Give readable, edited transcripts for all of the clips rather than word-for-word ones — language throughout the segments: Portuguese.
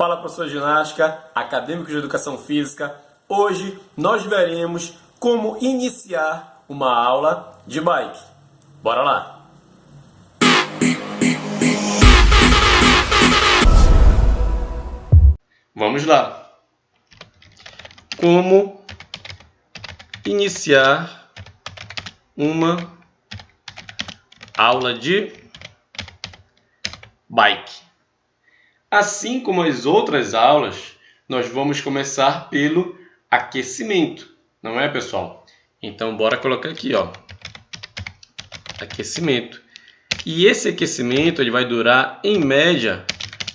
Fala, professor de ginástica, acadêmico de educação física. Hoje nós veremos como iniciar uma aula de bike. Bora lá! Vamos lá! Como iniciar uma aula de bike? Assim como as outras aulas, nós vamos começar pelo aquecimento, não é, pessoal? Então, bora colocar aqui, ó, aquecimento. E esse aquecimento ele vai durar, em média,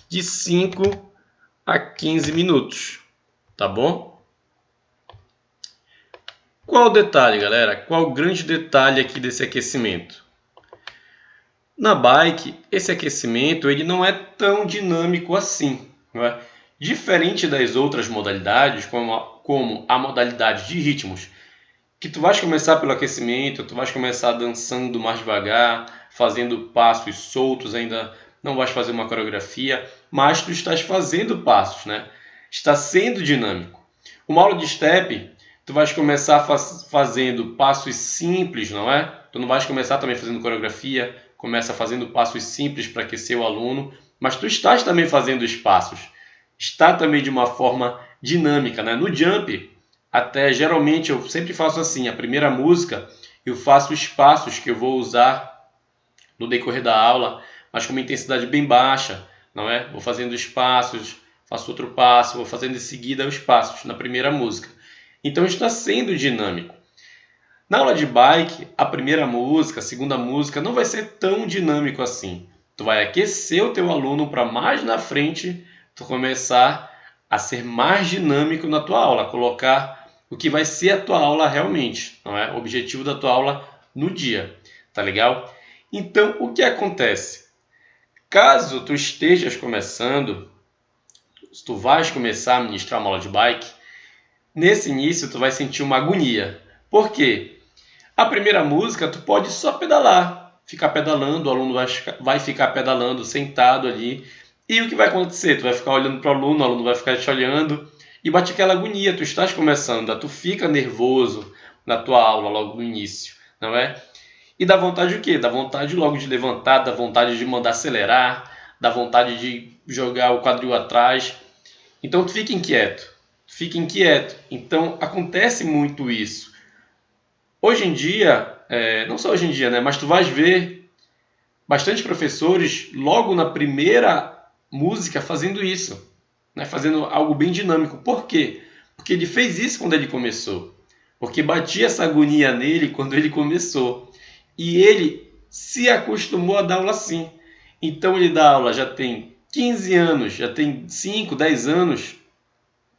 de 5 a 15 minutos, tá bom? Qual o detalhe, galera? Qual o grande detalhe aqui desse aquecimento? Na bike, esse aquecimento ele não é tão dinâmico assim, não é? Diferente das outras modalidades, como a modalidade de ritmos, que tu vais começar pelo aquecimento, tu vais começar dançando mais devagar, fazendo passos soltos, ainda não vais fazer uma coreografia, mas tu estás fazendo passos, né? Está sendo dinâmico. Uma aula de step, tu vais começar fazendo passos simples, não é? Tu não vais começar também fazendo coreografia, começa fazendo passos simples para aquecer o aluno, mas tu estás também fazendo os passos. Está também de uma forma dinâmica, né? No jump, até geralmente eu sempre faço assim, a primeira música eu faço os passos que eu vou usar no decorrer da aula, mas com uma intensidade bem baixa, não é? Vou fazendo os passos, faço outro passo, vou fazendo em seguida os passos na primeira música. Então está sendo dinâmico. Na aula de bike, a primeira música, a segunda música não vai ser tão dinâmico assim. Tu vai aquecer o teu aluno para mais na frente tu começar a ser mais dinâmico na tua aula, colocar o que vai ser a tua aula realmente, não é? O objetivo da tua aula no dia, tá legal? Então, o que acontece? Caso tu estejas começando, se tu vais começar a ministrar uma aula de bike, nesse início tu vai sentir uma agonia. Por quê? A primeira música tu pode só pedalar, ficar pedalando, o aluno vai ficar pedalando sentado ali. E o que vai acontecer? Tu vai ficar olhando para o aluno vai ficar te olhando e bate aquela agonia, tu estás começando, tu fica nervoso na tua aula logo no início, não é? E dá vontade o quê? Dá vontade logo de levantar, dá vontade de mandar acelerar, dá vontade de jogar o quadril atrás. Então tu fica inquieto. Então acontece muito isso. Hoje em dia, não só hoje em dia, né, mas tu vais ver bastante professores logo na primeira música fazendo isso, né, fazendo algo bem dinâmico. Por quê? Porque ele fez isso quando ele começou. Porque batia essa agonia nele quando ele começou. E ele se acostumou a dar aula assim. Então ele dá aula, já tem 15 anos, já tem 5, 10 anos,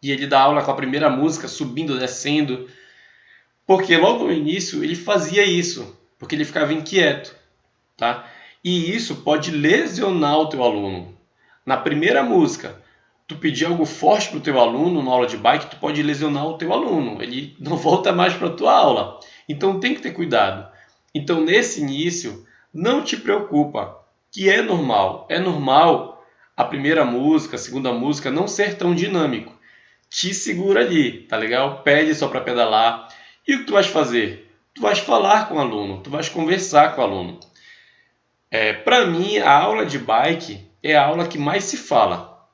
e ele dá aula com a primeira música subindo, descendo. Porque logo no início ele fazia isso, porque ele ficava inquieto, tá? E isso pode lesionar o teu aluno. Na primeira música, tu pedir algo forte para o teu aluno na aula de bike, tu pode lesionar o teu aluno. Ele não volta mais para a tua aula. Então tem que ter cuidado. Então nesse início, não te preocupa, que é normal. É normal a primeira música, a segunda música não ser tão dinâmico. Te segura ali, tá legal? Pede só para pedalar. E o que tu vais fazer? Tu vais falar com o aluno, tu vais conversar com o aluno. Para mim, a aula de bike é a aula que mais se fala.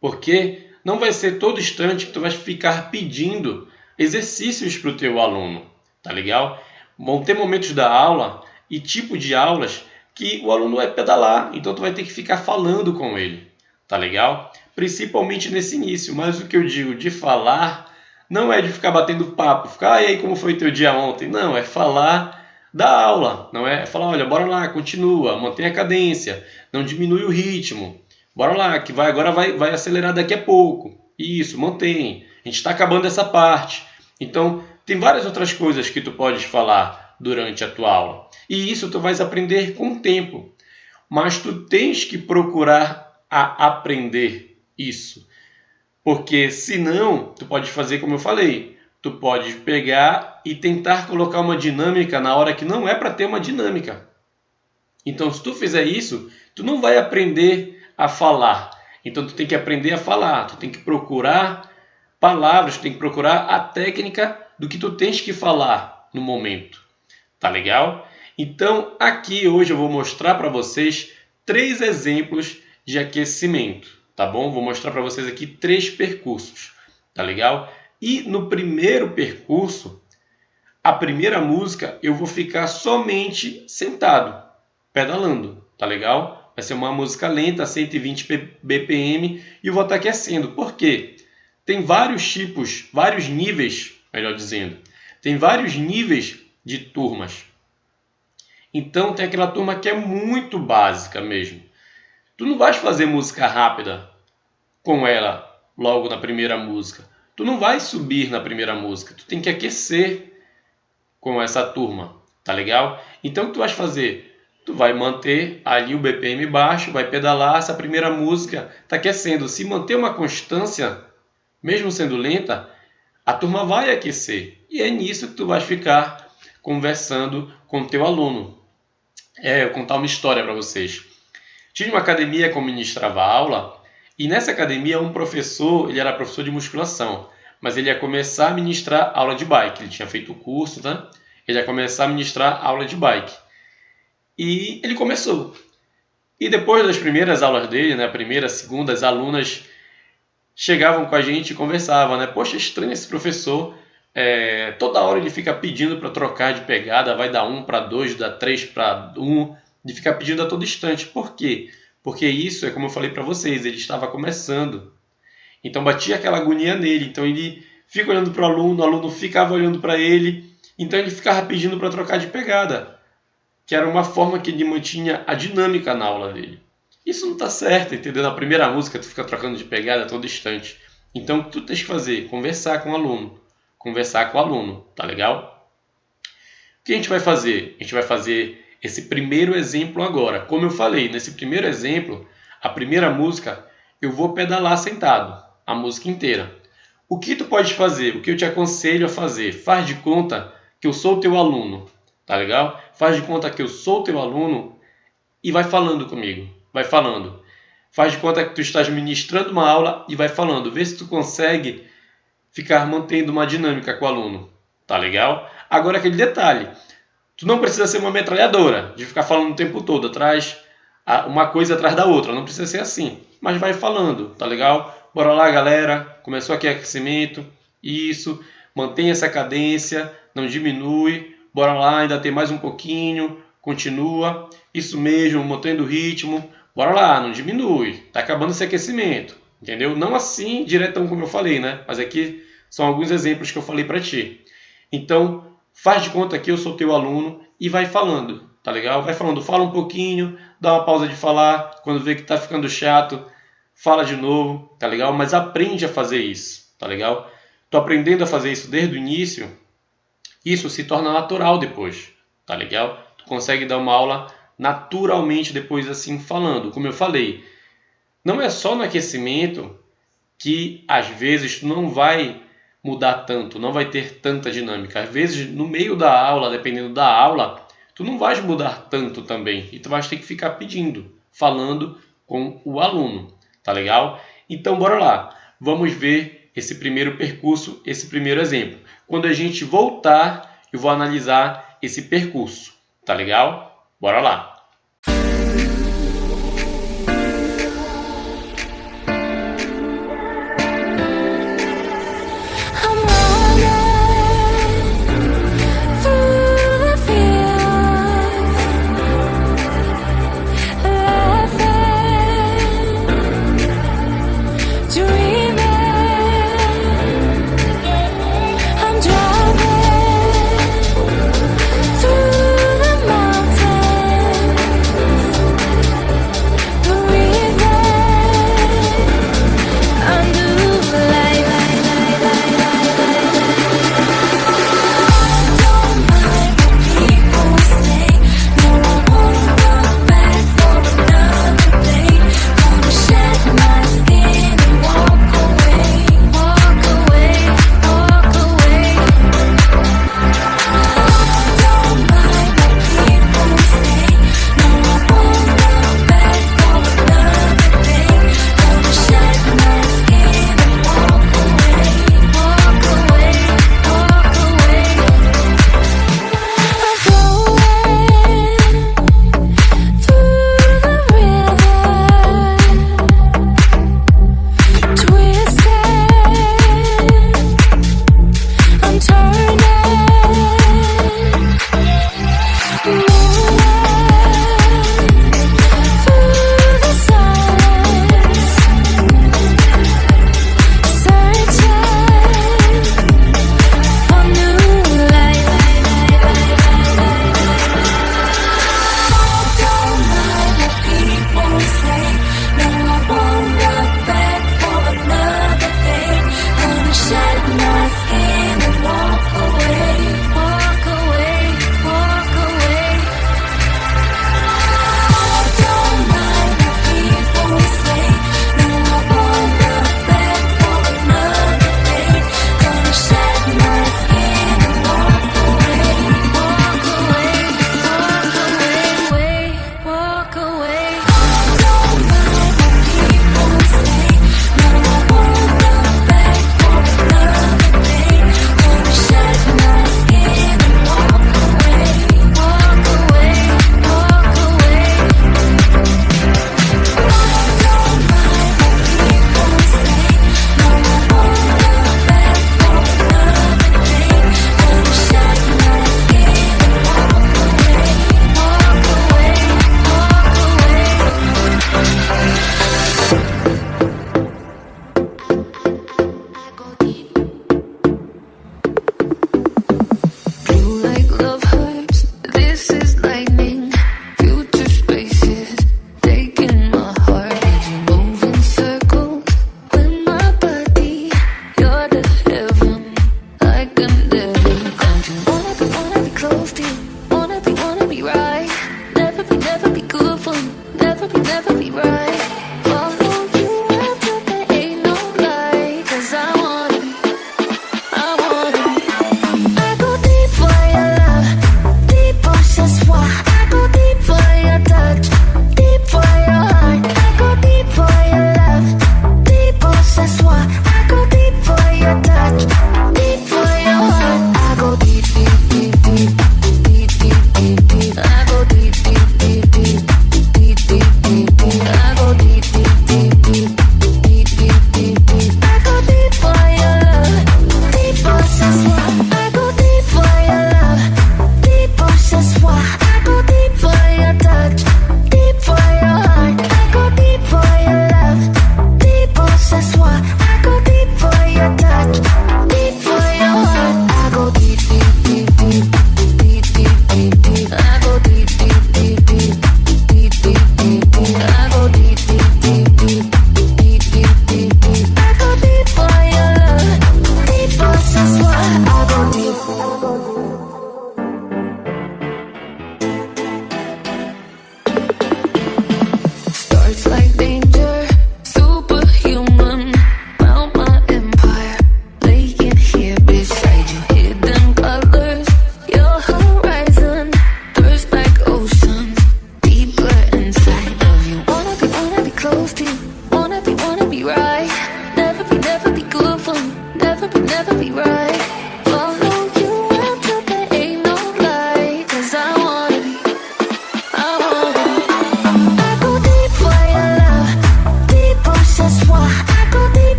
Porque não vai ser todo instante que tu vais ficar pedindo exercícios para o teu aluno. Tá legal? Vão ter momentos da aula e tipo de aulas que o aluno vai pedalar. Então tu vai ter que ficar falando com ele. Tá legal? Principalmente nesse início. Mas o que eu digo de falar não é de ficar batendo papo, ficar, e aí como foi teu dia ontem? Não, é falar da aula, não é? É falar, olha, bora lá, continua, mantém a cadência, não diminui o ritmo, bora lá, que agora vai acelerar daqui a pouco, isso, mantém, a gente está acabando essa parte. Então, tem várias outras coisas que tu podes falar durante a tua aula, e isso tu vais aprender com o tempo, mas tu tens que procurar aprender isso. Porque senão, tu pode fazer como eu falei, tu pode pegar e tentar colocar uma dinâmica na hora que não é para ter uma dinâmica. Então, se tu fizer isso, tu não vai aprender a falar. Então tu tem que aprender a falar, tu tem que procurar palavras, tu tem que procurar a técnica do que tu tens que falar no momento. Tá legal? Então aqui hoje eu vou mostrar para vocês 3 exemplos de aquecimento, tá bom? Vou mostrar para vocês aqui 3 percursos, tá legal? E no primeiro percurso, a primeira música eu vou ficar somente sentado, pedalando, tá legal? Vai ser uma música lenta, 120 BPM, e eu vou estar aquecendo. Por quê? Tem vários tipos, vários níveis, melhor dizendo. Tem vários níveis de turmas. Então tem aquela turma que é muito básica mesmo. Tu não vais fazer música rápida com ela logo na primeira música. Tu não vai subir na primeira música. Tu tem que aquecer com essa turma, tá legal? Então o que tu vais fazer? Tu vai manter ali o BPM baixo, vai pedalar, essa primeira música está aquecendo. Se manter uma constância, mesmo sendo lenta, a turma vai aquecer. E é nisso que tu vais ficar conversando com o teu aluno. Eu vou contar uma história para vocês. Tinha uma academia que eu ministrava aula, e nessa academia um professor, ele era professor de musculação, mas ele ia começar a ministrar aula de bike. Ele tinha feito o curso, né? Ele ia começar a ministrar aula de bike. E ele começou. E depois das primeiras aulas dele, né, a primeira, a segunda, as alunas chegavam com a gente e conversavam, né? Poxa, estranho esse professor. Toda hora ele fica pedindo para trocar de pegada, vai dar 1 para 2, dá 3 para 1, de ficar pedindo a todo instante. Por quê? Porque isso é como eu falei para vocês, ele estava começando. Então batia aquela agonia nele, então ele fica olhando para o aluno ficava olhando para ele, então ele ficava pedindo para trocar de pegada, que era uma forma que ele mantinha a dinâmica na aula dele. Isso não está certo, entendeu? Na primeira música tu fica trocando de pegada a todo instante. Então o que tu tens que fazer? Conversar com o aluno. Conversar com o aluno, tá legal? O que a gente vai fazer? A gente vai fazer esse primeiro exemplo agora. Como eu falei, nesse primeiro exemplo, a primeira música, eu vou pedalar sentado, a música inteira. O que tu pode fazer? O que eu te aconselho a fazer? Faz de conta que eu sou o teu aluno, tá legal? Faz de conta que eu sou o teu aluno e vai falando comigo, vai falando. Faz de conta que tu estás ministrando uma aula e vai falando. Vê se tu consegue ficar mantendo uma dinâmica com o aluno, tá legal? Agora aquele detalhe, tu não precisa ser uma metralhadora, de ficar falando o tempo todo, uma coisa atrás da outra, não precisa ser assim, mas vai falando, tá legal? Bora lá galera, começou aqui aquecimento, isso, mantém essa cadência, não diminui, bora lá, ainda tem mais um pouquinho, continua, isso mesmo, mantendo o ritmo, bora lá, não diminui, tá acabando esse aquecimento, entendeu? Não assim, diretão como eu falei, né? Mas aqui são alguns exemplos que eu falei para ti. Então, faz de conta que eu sou teu aluno e vai falando, tá legal? Vai falando, fala um pouquinho, dá uma pausa de falar, quando vê que tá ficando chato, fala de novo, tá legal? Mas aprende a fazer isso, tá legal? Tu aprendendo a fazer isso desde o início, isso se torna natural depois, tá legal? Tu consegue dar uma aula naturalmente depois assim falando, como eu falei. Não é só no aquecimento que às vezes tu não vai mudar tanto, não vai ter tanta dinâmica. Às vezes no meio da aula, dependendo da aula, tu não vais mudar tanto também. E tu vais ter que ficar pedindo, falando com o aluno, tá legal? Então bora lá, vamos ver esse primeiro percurso, esse primeiro exemplo. Quando a gente voltar, eu vou analisar esse percurso, tá legal? Bora lá!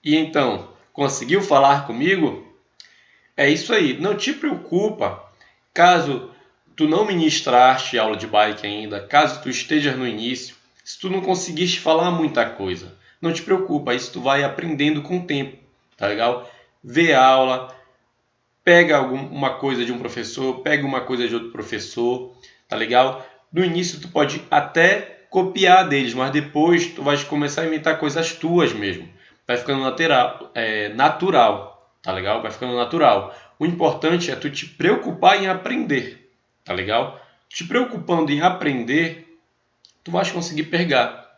E então, conseguiu falar comigo? É isso aí, não te preocupa caso tu não ministraste aula de bike ainda, caso tu estejas no início, se tu não conseguiste falar muita coisa, não te preocupa, isso tu vai aprendendo com o tempo, tá legal? Vê a aula, pega alguma coisa de um professor, pega uma coisa de outro professor, tá legal? No início tu pode até copiar deles, mas depois tu vai começar a inventar coisas tuas mesmo. Vai ficando natural, tá legal? Vai ficando natural. O importante é tu te preocupar em aprender, tá legal? Te preocupando em aprender, tu vais conseguir pegar.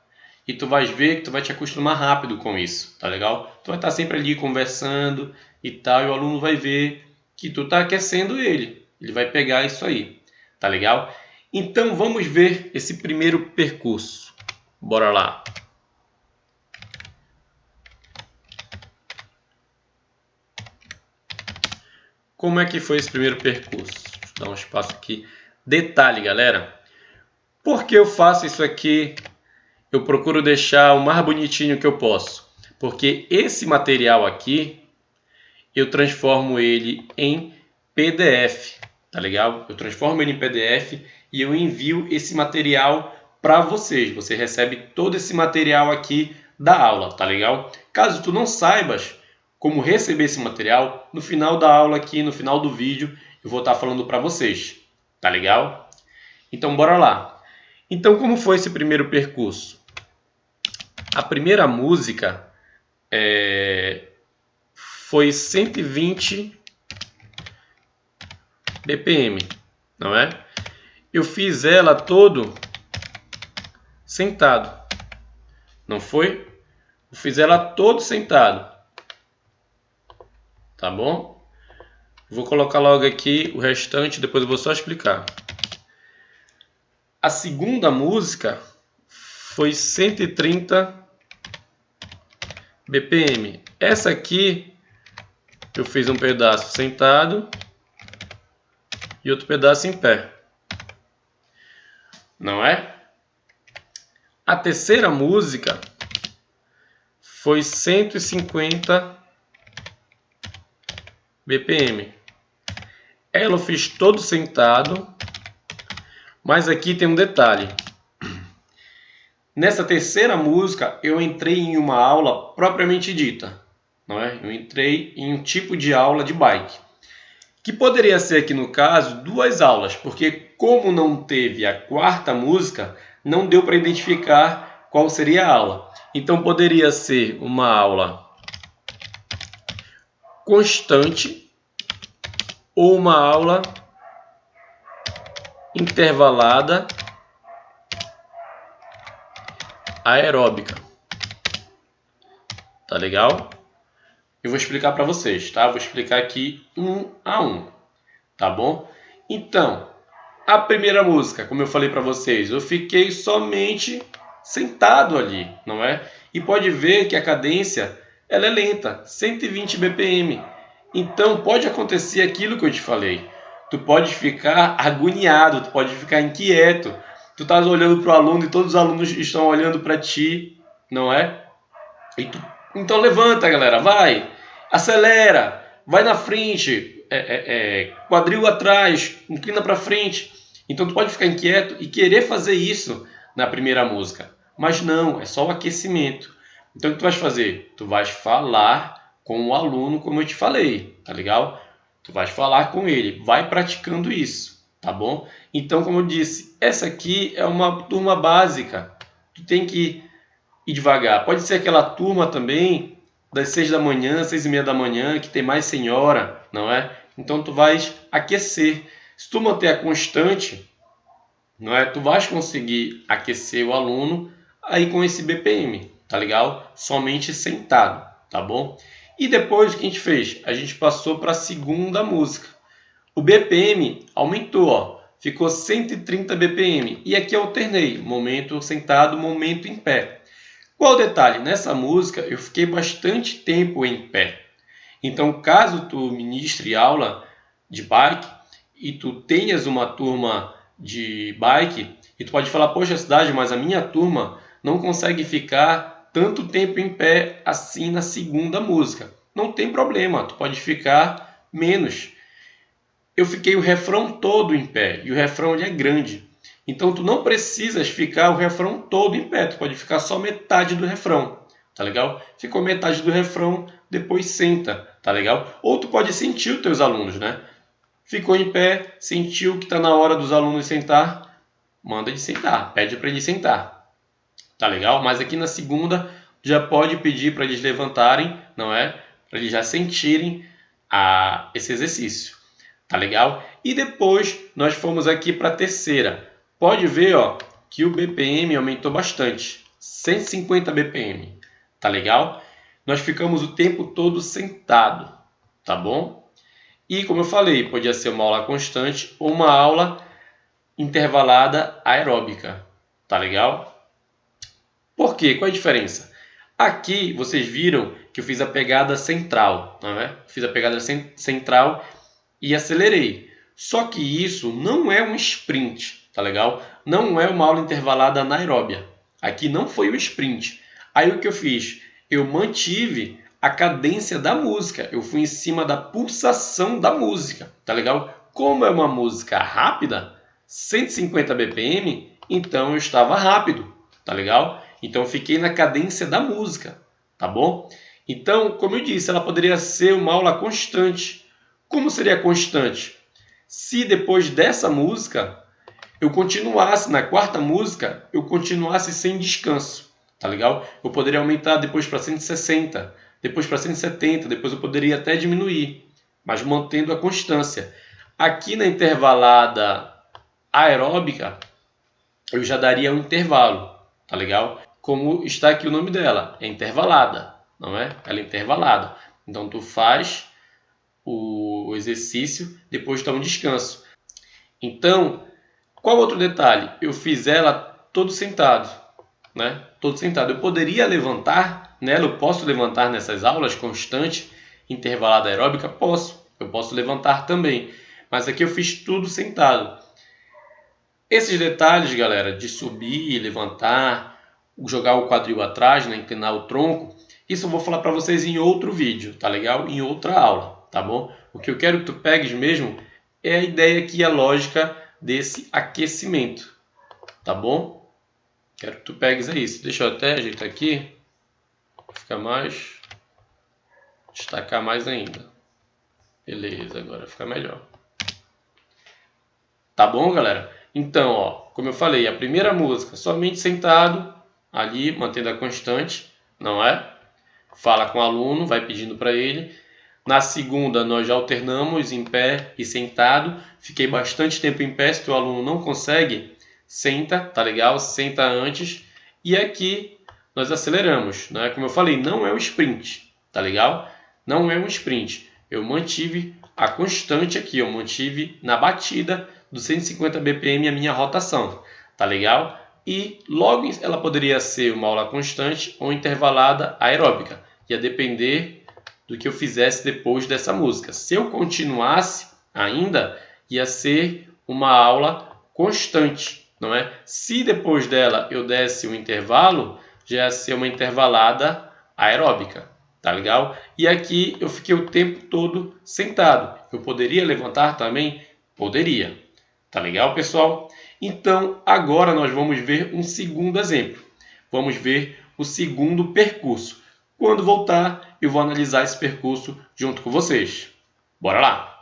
E tu vais ver que tu vai te acostumar rápido com isso, tá legal? Tu vai estar sempre ali conversando e tal, e o aluno vai ver que tu tá aquecendo ele. Ele vai pegar isso aí, tá legal? Então vamos ver esse primeiro percurso. Bora lá. Como é que foi esse primeiro percurso? Deixa eu dar um espaço aqui. Detalhe, galera. Por que eu faço isso aqui? Eu procuro deixar o mais bonitinho que eu posso. Porque esse material aqui, eu transformo ele em PDF, tá legal? Eu transformo ele em PDF e eu envio esse material para vocês. Você recebe todo esse material aqui da aula, tá legal? Caso tu não saibas como receber esse material, no final da aula aqui, no final do vídeo, eu vou estar falando para vocês, tá legal? Então, bora lá. Então, como foi esse primeiro percurso? A primeira música foi 120 BPM, não é? Eu fiz ela todo sentado, não foi? Eu fiz ela todo sentado. Tá bom? Vou colocar logo aqui o restante, depois eu vou só explicar. A segunda música foi 130 BPM. Essa aqui eu fiz um pedaço sentado e outro pedaço em pé. Não é? A terceira música foi 150 BPM. Ela eu fiz todo sentado, mas aqui tem um detalhe. Nessa terceira música eu entrei em uma aula propriamente dita, não é? Eu entrei em um tipo de aula de bike, que poderia ser aqui no caso 2 aulas, porque como não teve a quarta música, não deu para identificar qual seria a aula. Então poderia ser uma aula constante ou uma aula intervalada aeróbica. Tá legal? Eu vou explicar para vocês, tá? Vou explicar aqui um a um, tá bom? Então, a primeira música, como eu falei para vocês, eu fiquei somente sentado ali, não é? E pode ver que a cadência ela é lenta, 120 BPM. Então pode acontecer aquilo que eu te falei. Tu pode ficar agoniado, tu pode ficar inquieto. Tu estás olhando para o aluno e todos os alunos estão olhando para ti, não é? Então levanta, galera, vai, acelera, vai na frente, quadril atrás, inclina para frente. Então tu pode ficar inquieto e querer fazer isso na primeira música, mas não, é só o aquecimento. Então o que tu vais fazer? Tu vais falar com o aluno, como eu te falei, tá legal? Tu vais falar com ele, vai praticando isso, tá bom? Então, como eu disse, essa aqui é uma turma básica. Tu tem que ir devagar. Pode ser aquela turma também das 6 da manhã, 6h30 da manhã, que tem mais senhora, não é? Então tu vais aquecer. Se tu manter a constante, não é? Tu vais conseguir aquecer o aluno aí com esse BPM, tá legal? Somente sentado, tá bom? E depois o que a gente fez? A gente passou para a segunda música. O BPM aumentou, ó, ficou 130 BPM. E aqui eu alternei, momento sentado, momento em pé. Qual o detalhe? Nessa música eu fiquei bastante tempo em pé. Então, caso tu ministre aula de bike e tu tenhas uma turma de bike, e tu pode falar, poxa, Cidade, mas a minha turma não consegue ficar tanto tempo em pé assim na segunda música. Não tem problema, tu pode ficar menos. Eu fiquei o refrão todo em pé, e o refrão ele é grande. Então tu não precisas ficar o refrão todo em pé, tu pode ficar só metade do refrão, tá legal? Ficou metade do refrão, depois senta, tá legal? Ou tu pode sentir os teus alunos, né? Ficou em pé, sentiu que está na hora dos alunos sentar, manda ele sentar, pede para ele sentar, tá legal? Mas aqui na segunda já pode pedir para eles levantarem, não é? Para eles já sentirem esse exercício, tá legal? E depois nós fomos aqui para a terceira. Pode ver, ó, que o BPM aumentou bastante, 150 BPM, tá legal? Nós ficamos o tempo todo sentado, tá bom? E como eu falei, podia ser uma aula constante ou uma aula intervalada aeróbica, tá legal? Por quê? Qual é a diferença? Aqui vocês viram que eu fiz a pegada central, não é? Fiz a pegada central e acelerei. Só que isso não é um sprint, tá legal? Não é uma aula intervalada anaeróbia. Aqui não foi o sprint. Aí o que eu fiz? Eu mantive a cadência da música. Eu fui em cima da pulsação da música, tá legal? Como é uma música rápida, 150 BPM, então eu estava rápido, tá legal? Então eu fiquei na cadência da música, tá bom? Então, como eu disse, ela poderia ser uma aula constante. Como seria constante? Se depois dessa música eu continuasse, na quarta música, eu continuasse sem descanso, tá legal? Eu poderia aumentar depois para 160, depois para 170, depois eu poderia até diminuir, mas mantendo a constância. Aqui na intervalada aeróbica, eu já daria um intervalo, tá legal? Como está aqui o nome dela, é intervalada, não é? Ela é intervalada. Então tu faz o exercício, depois dá um descanso. Então, qual outro detalhe? Eu fiz ela todo sentado, né? Todo sentado. Eu poderia levantar nela, eu posso levantar nessas aulas constante, intervalada aeróbica? Posso. Eu posso levantar também. Mas aqui eu fiz tudo sentado. Esses detalhes, galera, de subir, levantar, jogar o quadril atrás, né, inclinar o tronco, isso eu vou falar para vocês em outro vídeo, tá legal? Em outra aula, tá bom? O que eu quero que tu pegues mesmo é a ideia aqui, a lógica desse aquecimento, tá bom? Quero que tu pegues isso. Deixa eu até ajeitar aqui, fica mais, destacar mais ainda. Beleza, agora fica melhor. Tá bom, galera? Então, ó, como eu falei, a primeira música, somente sentado, ali, mantendo a constante, não é? Fala com o aluno, vai pedindo para ele. Na segunda, nós já alternamos em pé e sentado. Fiquei bastante tempo em pé, se o aluno não consegue, senta, tá legal? Senta antes. E aqui, nós aceleramos, né? Como eu falei, não é um sprint, tá legal? Não é um sprint. Eu mantive a constante aqui, eu mantive na batida dos 150 BPM a minha rotação, tá legal? E logo ela poderia ser uma aula constante ou intervalada aeróbica, ia depender do que eu fizesse depois dessa música. Se eu continuasse ainda, ia ser uma aula constante, não é? Se depois dela eu desse um intervalo, já ia ser uma intervalada aeróbica, tá legal? E aqui eu fiquei o tempo todo sentado. Eu poderia levantar também? Poderia. Tá legal, pessoal? Então, agora nós vamos ver um segundo exemplo. Vamos ver o segundo percurso. Quando voltar, eu vou analisar esse percurso junto com vocês. Bora lá!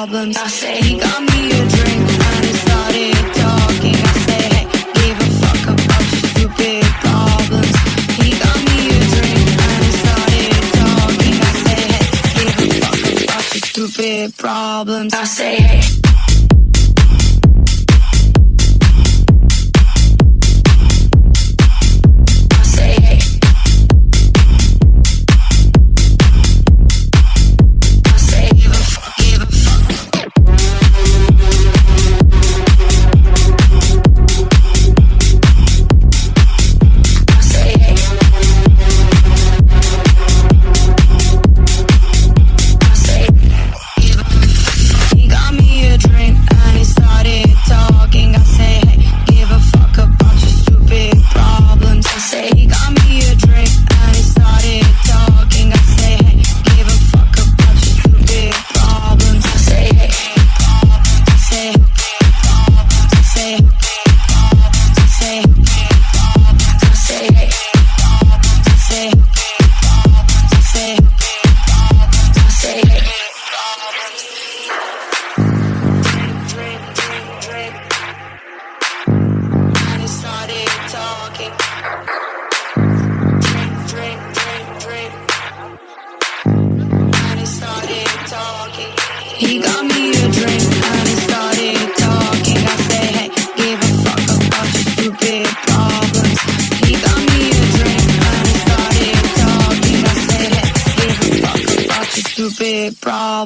problems. I say he got me a drink and he started talking. I say, hey, give a fuck about your stupid problems. He got me a drink and he started talking. I say, hey, give a fuck about your stupid problems. I say, hey.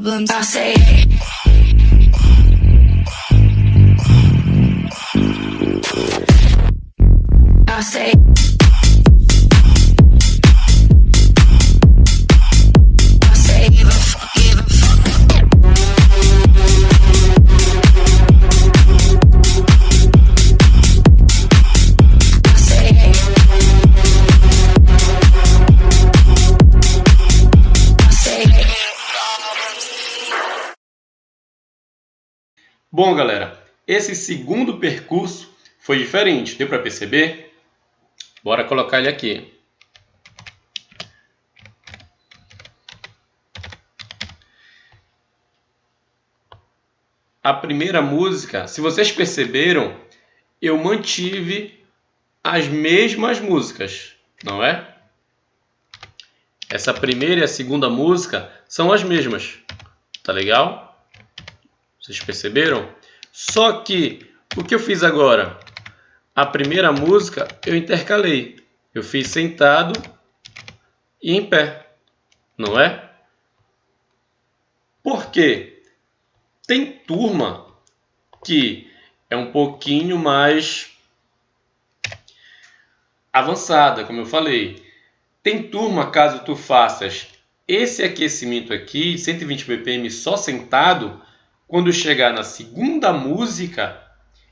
problems. I say, I say, I say, give a fuck, give a fuck. I say, hey. I say, hey. Bom, galera, esse segundo percurso foi diferente, deu para perceber? Bora colocar ele aqui. A primeira música, se vocês perceberam, eu mantive as mesmas músicas, não é? Essa primeira e a segunda música são as mesmas, tá legal? Vocês perceberam? Só que o que eu fiz agora? A primeira música eu intercalei. Eu fiz sentado e em pé, não é? Por quê? Tem turma que é um pouquinho mais avançada, como eu falei. Tem turma, caso tu faças esse aquecimento aqui, 120 BPM só sentado, quando chegar na segunda música,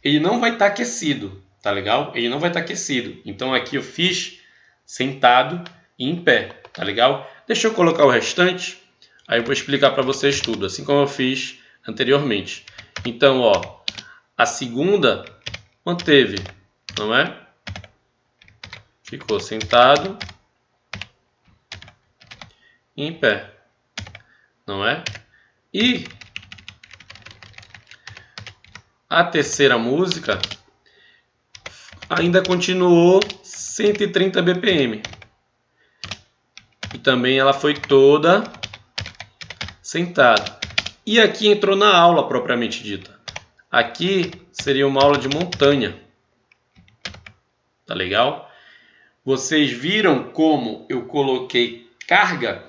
ele não vai estar aquecido, tá legal? Ele não vai estar aquecido. Então aqui eu fiz sentado e em pé, tá legal? Deixa eu colocar o restante, aí eu vou explicar para vocês tudo, assim como eu fiz anteriormente. Então, ó, a segunda manteve, não é? Ficou sentado e em pé, não é? E a terceira música ainda continuou 130 BPM. E também ela foi toda sentada. E aqui entrou na aula propriamente dita. Aqui seria uma aula de montanha. Tá legal? Vocês viram como eu coloquei carga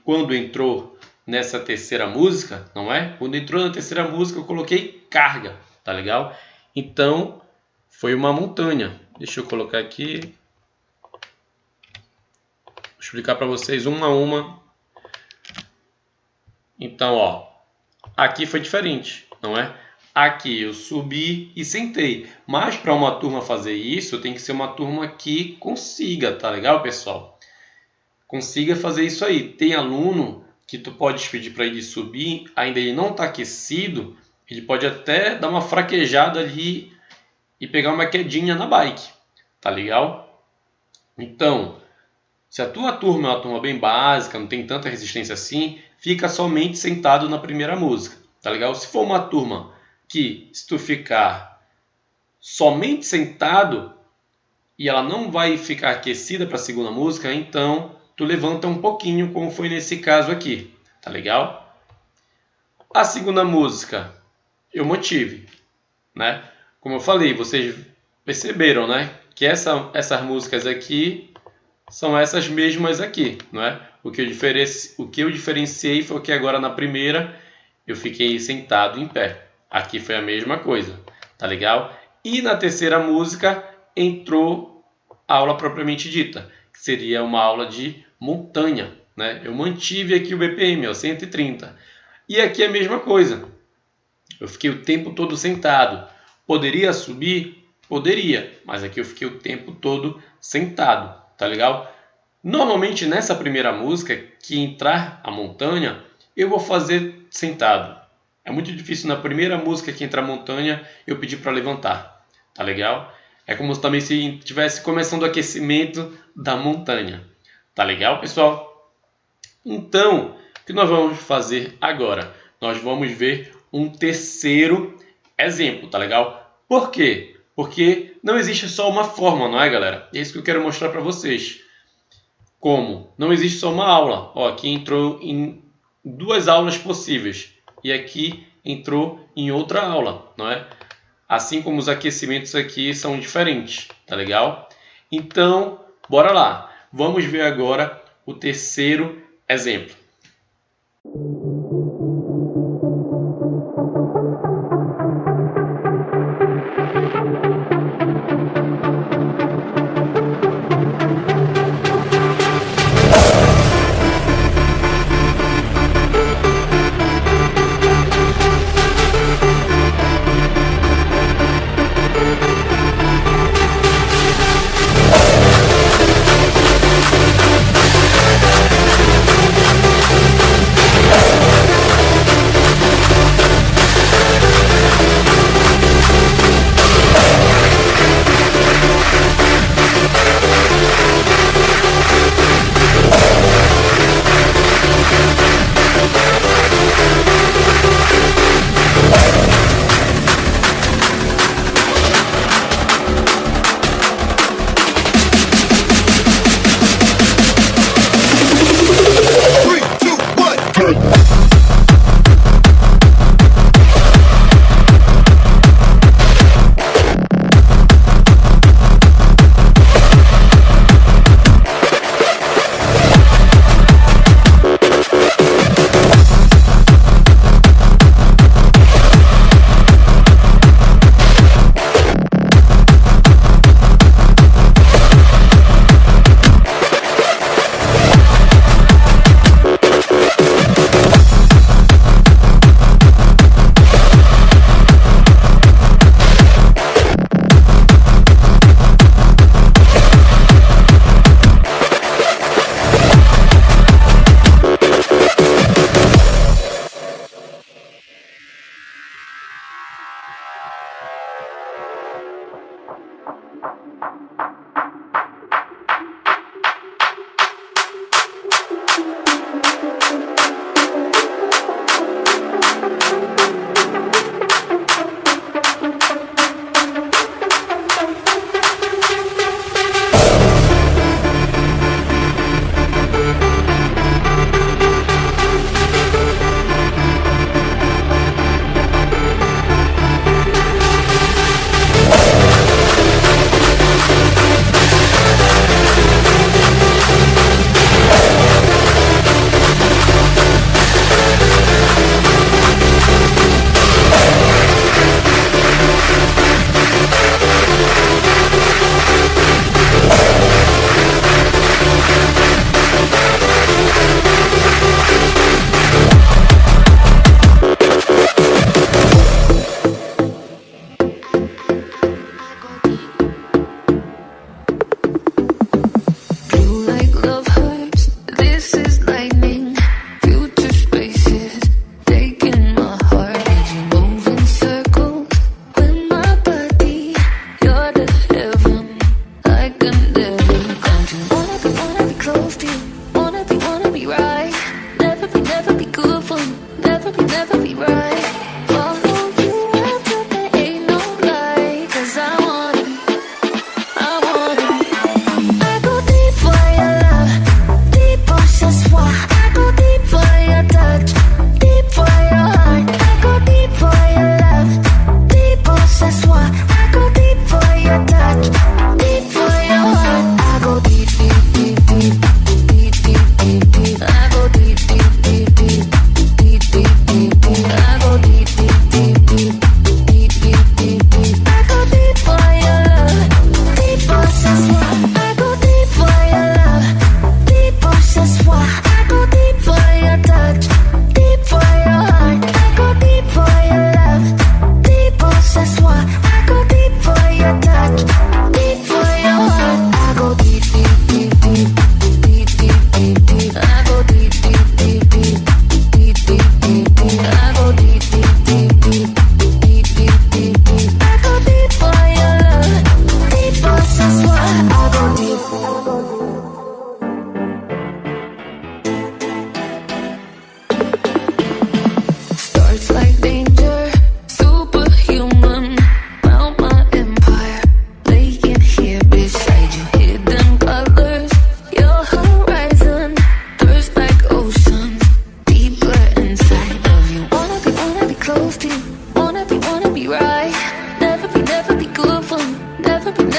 quando entrou nessa terceira música, não é? Quando entrou na terceira música eu coloquei carga, tá legal? Então foi uma montanha. Deixa eu colocar aqui. Vou explicar para vocês uma a uma. Então, ó, aqui foi diferente, não é? Aqui eu subi e sentei. Mas para uma turma fazer isso, tem que ser uma turma que consiga, tá legal, pessoal? Consiga fazer isso aí. Tem aluno que tu pode pedir para ele subir, ainda ele não está aquecido, ele pode até dar uma fraquejada ali e pegar uma quedinha na bike, tá legal? Então, se a tua turma é uma turma bem básica, não tem tanta resistência assim, fica somente sentado na primeira música, tá legal? Se for uma turma que, se tu ficar somente sentado e ela não vai ficar aquecida para a segunda música, então tu levanta um pouquinho, como foi nesse caso aqui, tá legal? A segunda música eu mantive, né? Como eu falei, vocês perceberam, né? Que essas músicas aqui são essas mesmas aqui, não é? O que eu diferenciei foi que agora na primeira eu fiquei sentado em pé. Aqui foi a mesma coisa, tá legal? E na terceira música entrou a aula propriamente dita, que seria uma aula de montanha, né? Eu mantive aqui o BPM, ó, 130. E aqui é a mesma coisa. Eu fiquei o tempo todo sentado. Poderia subir? Poderia, mas aqui eu fiquei o tempo todo sentado, tá legal? Normalmente nessa primeira música, que entrar a montanha, eu vou fazer sentado. É muito difícil na primeira música que entrar a montanha, eu pedir para levantar, tá legal? É como também se estivesse começando o aquecimento da montanha, tá legal, pessoal? Então, o que nós vamos fazer agora? Nós vamos ver um terceiro exemplo, tá legal? Por quê? Porque não existe só uma forma, não é, galera? É isso que eu quero mostrar para vocês. Como? Não existe só uma aula. Ó, aqui entrou em duas aulas possíveis. E aqui entrou em outra aula, não é? Assim como os aquecimentos aqui são diferentes, tá legal? Então, bora lá. Vamos ver agora o terceiro exemplo.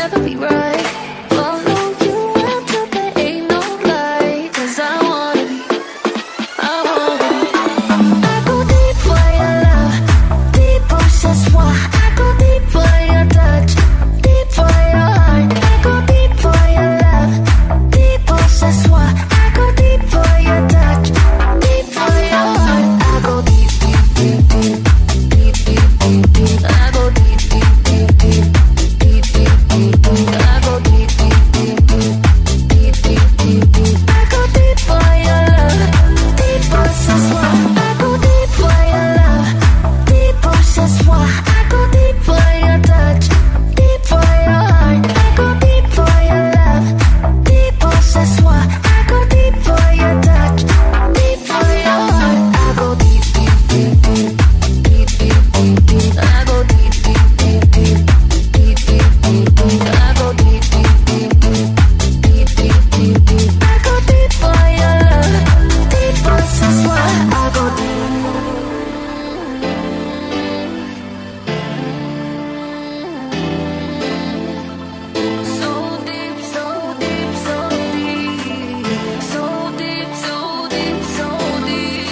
never be right. Follow you until there ain't no light. 'Cause I wanna be, I wanna be. I go deep for your love, deep possess-moi. I go deep for your touch, deep for your heart. I go deep for your love, deep possess-moi. I go deep for your touch, deep for your heart. I go deep, deep, deep, deep, deep, deep, deep, deep. I go deep, deep, deep, deep, deep, deep, deep, deep. I go deep, deep, deep, deep, deep, deep, deep, deep. I go deep for your love, deep possess-moi. I go deep for your love, deep possess-moi. I go deep for your touch, deep for your heart. I go deep for your love, deep possess-moi. I go deep for your touch, deep for your heart. I go deep, deep, deep, deep, deep, deep, deep, deep. I go deep, deep, deep, deep, deep, deep, deep, deep. I go deep, deep, deep, deep, deep, deep, deep, deep. I go deep for your love, deep possess-moi. I go deep. So deep, so deep, so deep. So deep, so deep, so deep.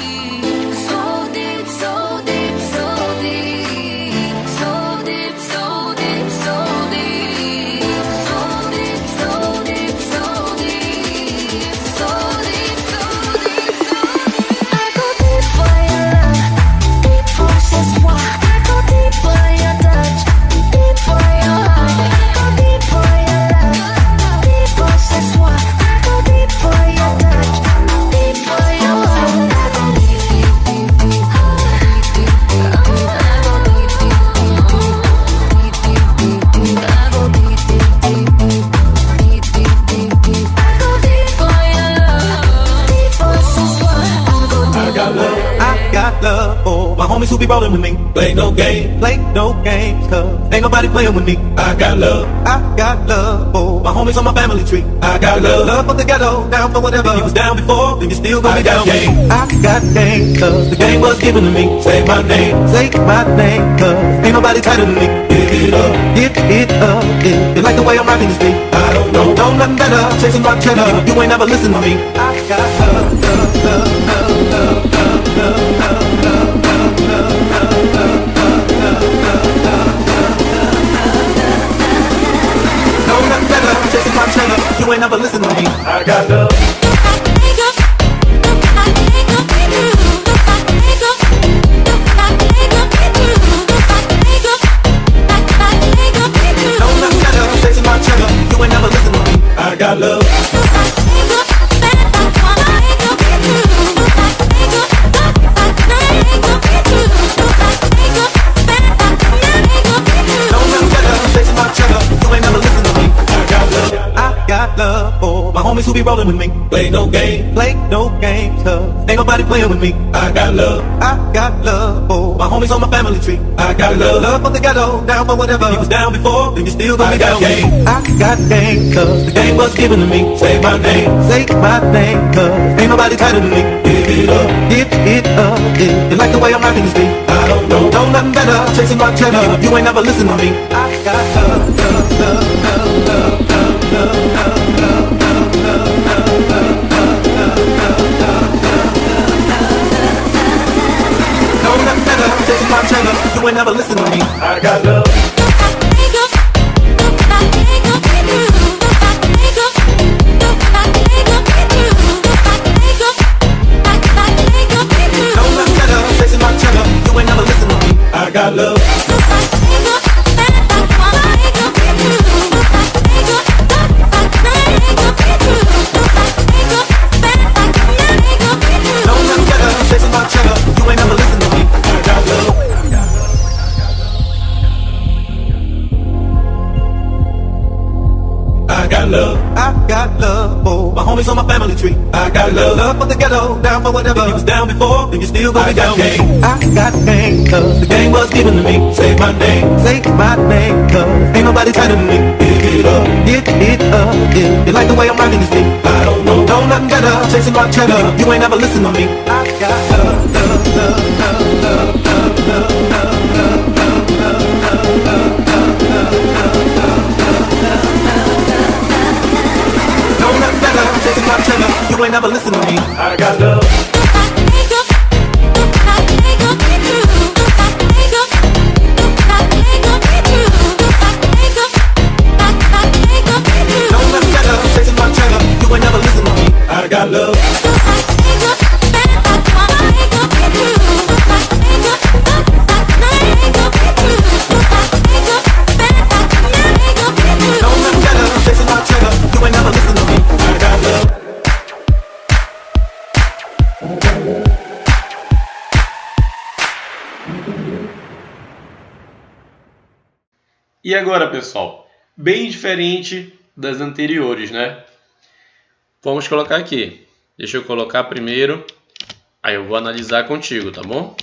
So deep, so deep, so deep. So deep, so deep, so deep. So deep, so deep, so deep. So deep, so deep, so deep. I go deep for your love, deep possess-moi. I go deep for your touch, deep for your heart. I go deep for your love, deep possess-moi. I go deep for your touch, deep for your heart. I go deep, deep, deep, deep, deep, deep, deep, deep. I go deep, deep, deep, deep, deep, deep, deep, deep. I go deep, deep, deep, deep, deep, deep, deep, deep. I go deep for your love, deep possess-moi. I go deep. I got love for my homies who be rollin' with me. Play no games, cause ain't nobody playin' with me. I got love for my homies on my family tree. I got love for the ghetto, down for whatever. If you was down before, then you still gonna be down. I got game, cause the game was given to me. Say my name, cause ain't nobody tighter than me. Get it up, if you like the way I'm rocking this beat. I don't know nothing better, chasing my cheddar. You ain't never listen to me. I got love, love, love, love, love, love, love, love, love, love, love, no nothing better, chasing my cheddar. You ain't never listen to me. I got love. No nothing better, chasing my cheddar. You ain't never listen to me. I got love. Love for my homies who be rollin' with me. Play no games, cause ain't nobody playin' with me. I got love for my homies on my family tree. I got love for the ghetto, down for whatever. If you was down before, then you still gonna be down. I got game, cause the game was given to me. Say my name, cause ain't nobody tighter than me. Give it up, if you like the way I'm rocking this beat. I don't know nothing better, chasing my cheddar. You ain't never listen to me. I got love, love, love, love, love, love, love, love. Chasing my cheddar, you ain't never listen to me. I got love. No nothing better, chasing my cheddar, you ain't never listen to me. I got love. I got love for my homies on my family tree. I got love for the ghetto, down for whatever. If you was down before, then you still gonna be down. I got game, cause the game was given to me. Say my name, cause ain't nobody tighter than me. Get it up, if you like the way I'm rocking this beat. I don't know nothing better, chasing my cheddar. You ain't never listen to me. I got love, love, love, love, love, love, love, love, love, love, love, love, love, love, love, love. you ain't never listen to me. I got love. Don't let me get up, chasing my cheddar. You ain't never listen to me. I got love. Don't let me get up, chasing my cheddar. You ain't never listen to me. I got love. E agora, pessoal, bem diferente das anteriores, né? Vamos colocar aqui. Deixa eu colocar primeiro, aí eu vou analisar contigo, tá bom?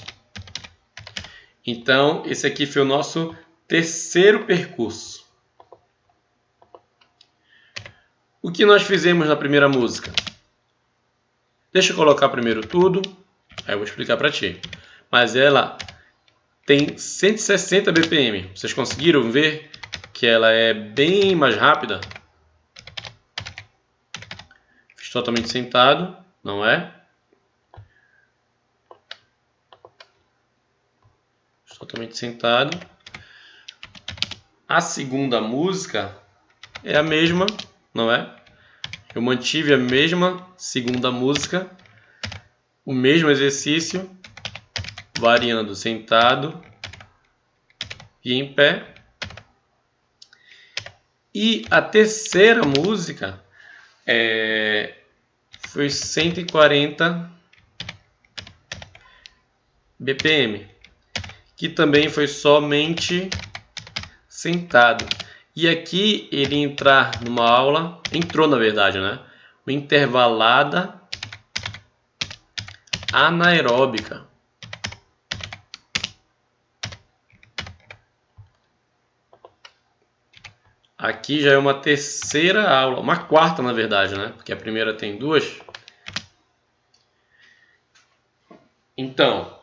Então, esse aqui foi o nosso terceiro percurso. O que nós fizemos na primeira música? Deixa eu colocar primeiro tudo, aí eu vou explicar para ti. Mas ela tem 160 BPM. Vocês conseguiram ver que ela é bem mais rápida? Fiz totalmente sentado, não é? Fiz totalmente sentado. A segunda música é a mesma, não é? Eu mantive a mesma segunda música, o mesmo exercício, variando sentado e em pé. E a terceira música foi 140 BPM, que também foi somente sentado. E aqui ele entrar numa aula, entrou na verdade, né? Uma intervalada anaeróbica. Aqui já é uma terceira aula, uma quarta na verdade, né? Porque a primeira tem duas. Então,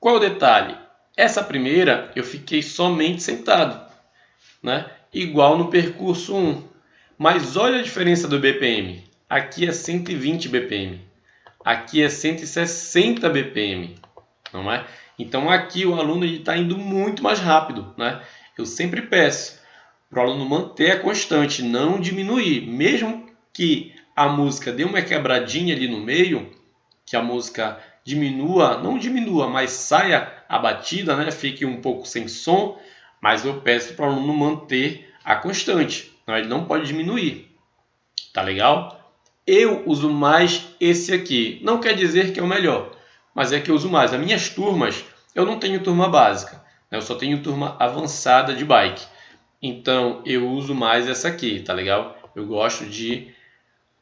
qual o detalhe? Essa primeira eu fiquei somente sentado, né? Igual no percurso 1. Mas olha a diferença do BPM. Aqui é 120 BPM. Aqui é 160 BPM, não é? Então aqui o aluno está indo muito mais rápido, né? Eu sempre peço para o aluno manter a constante, não diminuir. Mesmo que a música dê uma quebradinha ali no meio, que a música diminua, não diminua, mas saia a batida, né? Fique um pouco sem som, mas eu peço para o aluno manter a constante, não, ele não pode diminuir. Tá legal? Eu uso mais esse aqui. Não quer dizer que é o melhor, mas é que eu uso mais. As minhas turmas, eu não tenho turma básica. Eu só tenho turma avançada de bike. Então, eu uso mais essa aqui, tá legal? Eu gosto de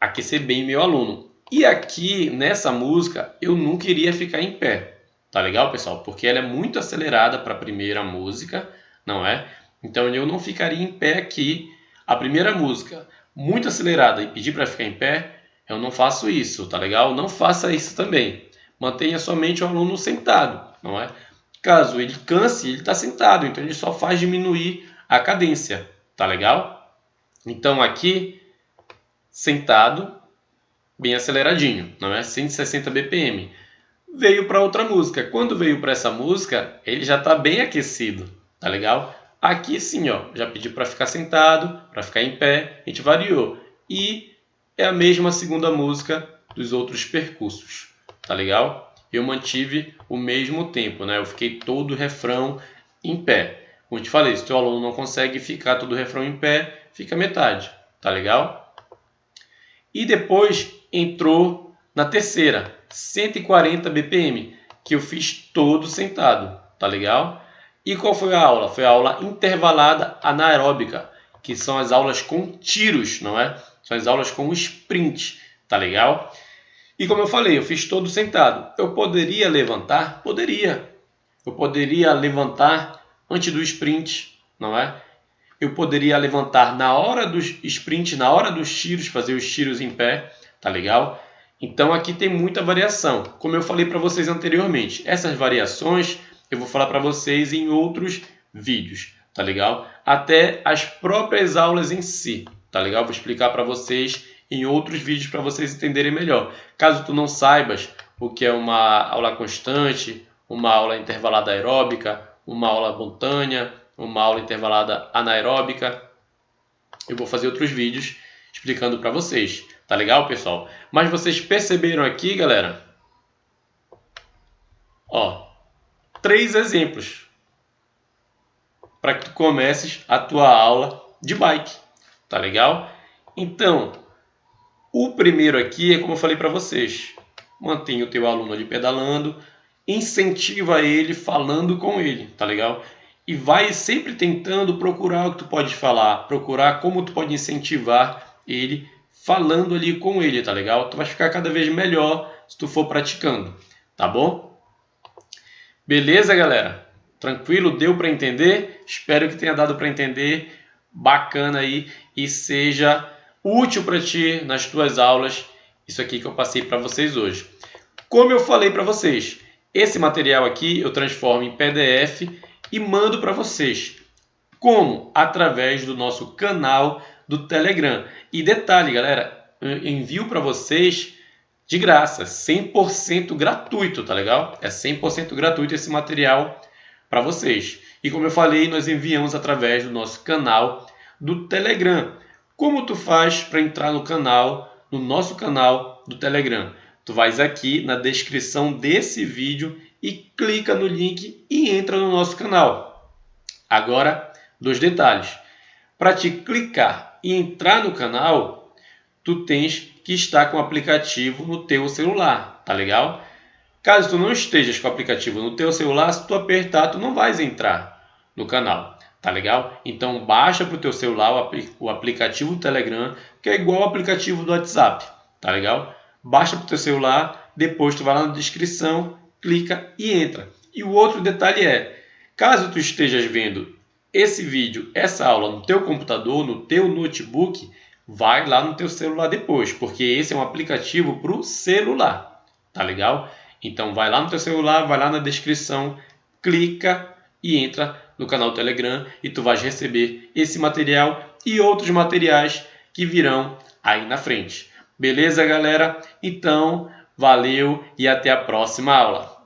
aquecer bem meu aluno. E aqui, nessa música, eu não queria ficar em pé. Tá legal, pessoal? Porque ela é muito acelerada para a primeira música, não é? Então, eu não ficaria em pé aqui. A primeira música, muito acelerada, e pedir para ficar em pé, eu não faço isso, tá legal? Não faça isso também. Mantenha somente o aluno sentado, não é? Caso ele canse, ele está sentado, então ele só faz diminuir a cadência, tá legal? Então aqui, sentado, bem aceleradinho, não é? 160 BPM. Veio para outra música. Quando veio para essa música, ele já está bem aquecido, tá legal? Aqui sim, ó, já pedi para ficar sentado, para ficar em pé, a gente variou. E é a mesma segunda música dos outros percursos, tá legal? Eu mantive o mesmo tempo, né? Eu fiquei todo o refrão em pé. Como eu te falei, se o teu aluno não consegue ficar todo o refrão em pé, fica metade, tá legal? E depois entrou na terceira, 140 BPM, que eu fiz todo sentado, tá legal? E qual foi a aula? Foi a aula intervalada anaeróbica, que são as aulas com tiros, não é? São as aulas com sprint, tá legal? E como eu falei, eu fiz todo sentado. Eu poderia levantar? Poderia. Eu poderia levantar antes do sprint, não é? Eu poderia levantar na hora dos sprint, na hora dos tiros, fazer os tiros em pé, tá legal? Então aqui tem muita variação. Como eu falei para vocês anteriormente, essas variações eu vou falar para vocês em outros vídeos, tá legal? Até as próprias aulas em si, tá legal? Vou explicar para vocês em outros vídeos para vocês entenderem melhor. Caso tu não saibas o que é uma aula constante, uma aula intervalada aeróbica, uma aula montânea, uma aula intervalada anaeróbica, eu vou fazer outros vídeos explicando para vocês. Tá legal, pessoal? Mas vocês perceberam aqui, galera? Ó, 3 exemplos para que tu comeces a tua aula de bike. Tá legal? Então, o primeiro aqui é como eu falei para vocês. Mantenha o teu aluno ali pedalando, incentiva ele falando com ele, tá legal? E vai sempre tentando procurar o que tu pode falar, procurar como tu pode incentivar ele falando ali com ele, tá legal? Tu vai ficar cada vez melhor se tu for praticando, tá bom? Beleza, galera? Tranquilo? Deu para entender? Espero que tenha dado para entender. Bacana aí e seja útil para ti nas tuas aulas. Isso aqui que eu passei para vocês hoje. Como eu falei para vocês, esse material aqui eu transformo em PDF e mando para vocês. Como? Através do nosso canal do Telegram. E detalhe, galera, eu envio para vocês de graça, 100% gratuito, tá legal? É 100% gratuito esse material para vocês. E como eu falei, nós enviamos através do nosso canal do Telegram. Como tu faz para entrar no canal, no nosso canal do Telegram? Tu vais aqui na descrição desse vídeo e clica no link e entra no nosso canal. Agora, 2 detalhes. Para te clicar e entrar no canal, tu tens que estar com o aplicativo no teu celular, tá legal? Caso tu não estejas com o aplicativo no teu celular, se tu apertar, tu não vais entrar no canal, tá legal? Então baixa para o teu celular o aplicativo do Telegram, que é igual ao aplicativo do WhatsApp, tá legal? Baixa para o teu celular, depois tu vai lá na descrição, clica e entra. E o outro detalhe é, caso tu estejas vendo esse vídeo, essa aula no teu computador, no teu notebook, vai lá no teu celular depois, porque esse é um aplicativo para o celular, tá legal? Então vai lá no teu celular, vai lá na descrição, clica e entra no canal Telegram e tu vais receber esse material e outros materiais que virão aí na frente. Beleza, galera? Então, valeu e até a próxima aula.